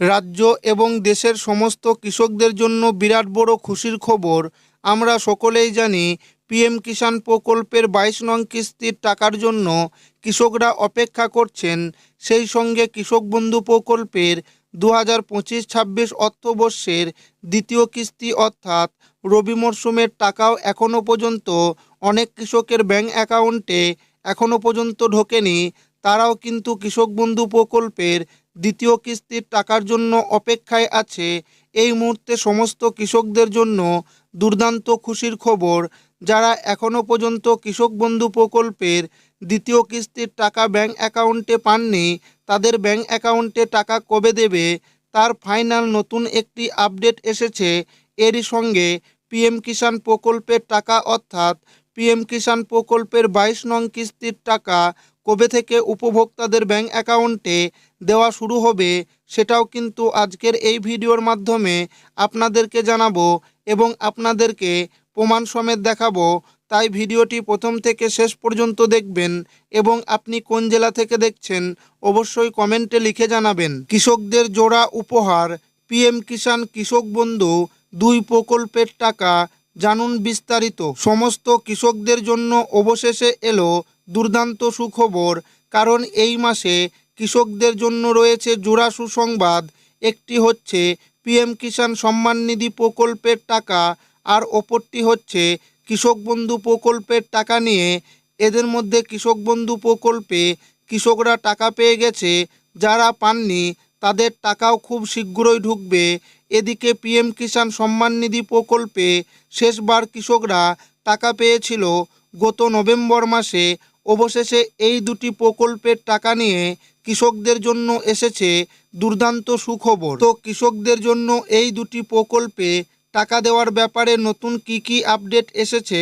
রাজ্য এবং দেশের সমস্ত কৃষকদের জন্য বিরাট বড় খুশির খবর। আমরা সকলেই জানি পিএম কিষাণ প্রকল্পের 22 নং কিস্তির টাকার জন্য কৃষকরা অপেক্ষা করছেন। সেই সঙ্গে কৃষক বন্ধু প্রকল্পের 2025-26 অর্থবর্ষের দ্বিতীয় কিস্তি অর্থাৎ রবি মরশুমের টাকাও এখনও পর্যন্ত অনেক কৃষকের ব্যাংক অ্যাকাউন্টে এখনও পর্যন্ত ঢোকেনি। তারাও কিন্তু কৃষক বন্ধু প্রকল্পের দ্বিতীয় কিস্তির টাকার জন্য অপেক্ষায় আছে। এই মুহূর্তে সমস্ত কৃষকদের জন্য দুর্দান্ত খুশির খবর। যারা এখনও পর্যন্ত কৃষক বন্ধু প্রকল্পের দ্বিতীয় কিস্তির টাকা ব্যাংক অ্যাকাউন্টে পাননি, তাদের ব্যাংক অ্যাকাউন্টে টাকা কবে দেবে তার ফাইনাল নতুন একটি আপডেট এসেছে। এরই সঙ্গে পিএম কিষাণ প্রকল্পের টাকা অর্থাৎ পিএম কিষাণ প্রকল্পের 22 নং কিস্তির টাকা কবে থেকে উপভোক্তাদের ব্যাংক অ্যাকাউন্টে দেওয়া শুরু হবে সেটাও কিন্তু আজকের এই ভিডিওর মাধ্যমে আপনাদেরকে জানাবো এবং আপনাদেরকে প্রমাণ সমেত দেখাবো। তাই ভিডিওটি প্রথম থেকে শেষ পর্যন্ত দেখবেন এবং আপনি কোন জেলা থেকে দেখছেন অবশ্যই কমেন্টে লিখে জানাবেন। কৃষকদের জোড়া উপহার পিএম কিষাণ কৃষক বন্ধু 2 প্রকল্পের টাকা, জানুন বিস্তারিত। সমস্ত কৃষকদের জন্য অবশেষে এলো দুর্দান্ত সুখবর, কারণ এই মাসে কৃষকদের জন্য রয়েছে জোড়া সুসংবাদ। একটি হচ্ছে পিএম কিষাণ সম্মান নিধি প্রকল্পের টাকা আর অপরটি হচ্ছে কৃষক বন্ধু প্রকল্পের টাকা নিয়ে। এদের মধ্যে কৃষক বন্ধু প্রকল্পে কৃষকরা টাকা পেয়ে গেছে, যারা পাননি তাদের টাকাও খুব শীঘ্রই ঢুকবে। এদিকে পিএম কিষাণ সম্মান নিধি প্রকল্পে শেষবার কৃষকরা টাকা পেয়েছিল গত নভেম্বর মাসে। অবশেষে এই দুটি প্রকল্পের টাকা নিয়ে কৃষকদের জন্য এসেছে দুর্দান্ত সুখবর। তো কৃষকদের জন্য এই দুটি প্রকল্পে টাকা দেওয়ার ব্যাপারে নতুন কি আপডেট এসেছে,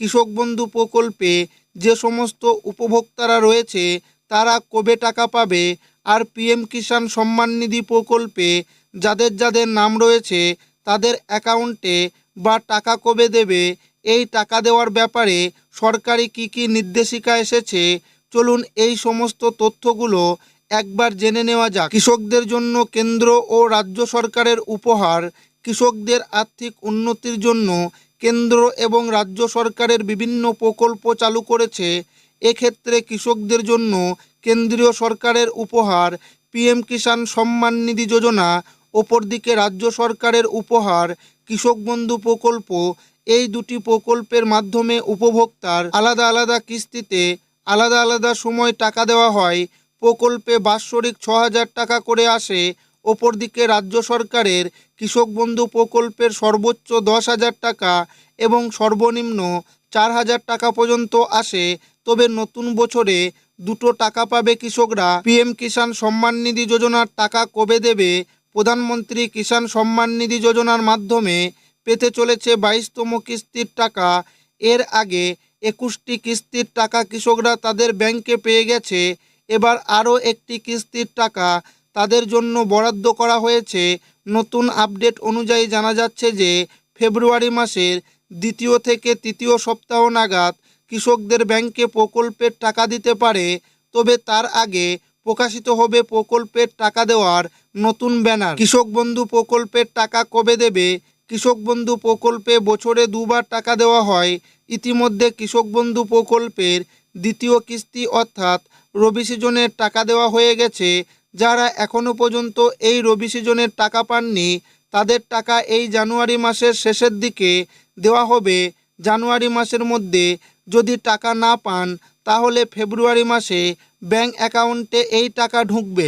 কৃষক বন্ধু প্রকল্পে যে সমস্ত উপভোক্তারা রয়েছে তারা কবে টাকা পাবে, আর পিএম কিষাণ সম্মান নিধি প্রকল্পে যাদের যাদের নাম রয়েছে তাদের অ্যাকাউন্টে বা টাকা কবে দেবে, এই টাকা দেওয়ার ব্যাপারে সরকারি কি নির্দেশিকা এসেছে, চলুন এই সমস্ত তথ্যগুলো একবার জেনে নেওয়া যাক। কৃষকদের জন্য কেন্দ্র ও রাজ্য সরকারের উপহার। কৃষকদের আর্থিক উন্নতির জন্য কেন্দ্র এবং রাজ্য সরকারের বিভিন্ন প্রকল্প চালু করেছে। এক্ষেত্রে কৃষকদের জন্য কেন্দ্রীয় সরকারের উপহার পিএম কিষাণ সম্মান নিধি যোজনা, অপরদিকে রাজ্য সরকারের উপহার কৃষক বন্ধু প্রকল্প। এই দুটি প্রকল্পের মাধ্যমে উপভোক্তার আলাদা আলাদা কিস্তিতে আলাদা আলাদা সময় টাকা দেওয়া হয়। প্রকল্পে বাৎসরিক 6,000 টাকা করে আসে। অপরদিকে রাজ্য সরকারের কৃষক বন্ধু প্রকল্পের সর্বোচ্চ 10,000 টাকা এবং সর্বনিম্ন 4,000 টাকা পর্যন্ত আসে। তবে নতুন বছরে দুটো টাকা পাবে কৃষকরা। পিএম কিষাণ সম্মান নিধি যোজনার টাকা কবে দেবে? প্রধানমন্ত্রী কিষাণ সম্মান নিধি যোজনার মাধ্যমে পেতে চলেছে 22তম কিস্তির টাকা। এর আগে 21টি কিস্তির টাকা কৃষকরা তাদের ব্যাংকে পেয়ে গেছে। এবার আরও একটি কিস্তির টাকা তাদের জন্য বরাদ্দ করা হয়েছে। নতুন আপডেট অনুযায়ী জানা যাচ্ছে যে ফেব্রুয়ারি মাসের দ্বিতীয় থেকে তৃতীয় সপ্তাহ নাগাদ কৃষকদের ব্যাংকে প্রকল্পের টাকা দিতে পারে। তবে তার আগে প্রকাশিত হবে প্রকল্পের টাকা দেওয়ার নতুন ব্যানার। কৃষক বন্ধু প্রকল্পের টাকা কবে দেবে? কৃষক বন্ধু প্রকল্পে বছরে 2বার টাকা দেওয়া হয়। ইতিমধ্যে কৃষক বন্ধু প্রকল্পের দ্বিতীয় কিস্তি অর্থাৎ রবি সিজনের টাকা দেওয়া হয়ে গেছে। যারা এখনও পর্যন্ত এই রবি সিজনের টাকা পাননি তাদের টাকা এই জানুয়ারি মাসের শেষের দিকে দেওয়া হবে। জানুয়ারি মাসের মধ্যে যদি টাকা না পান তাহলে ফেব্রুয়ারি মাসে ব্যাংক অ্যাকাউন্টে এই টাকা ঢুকবে।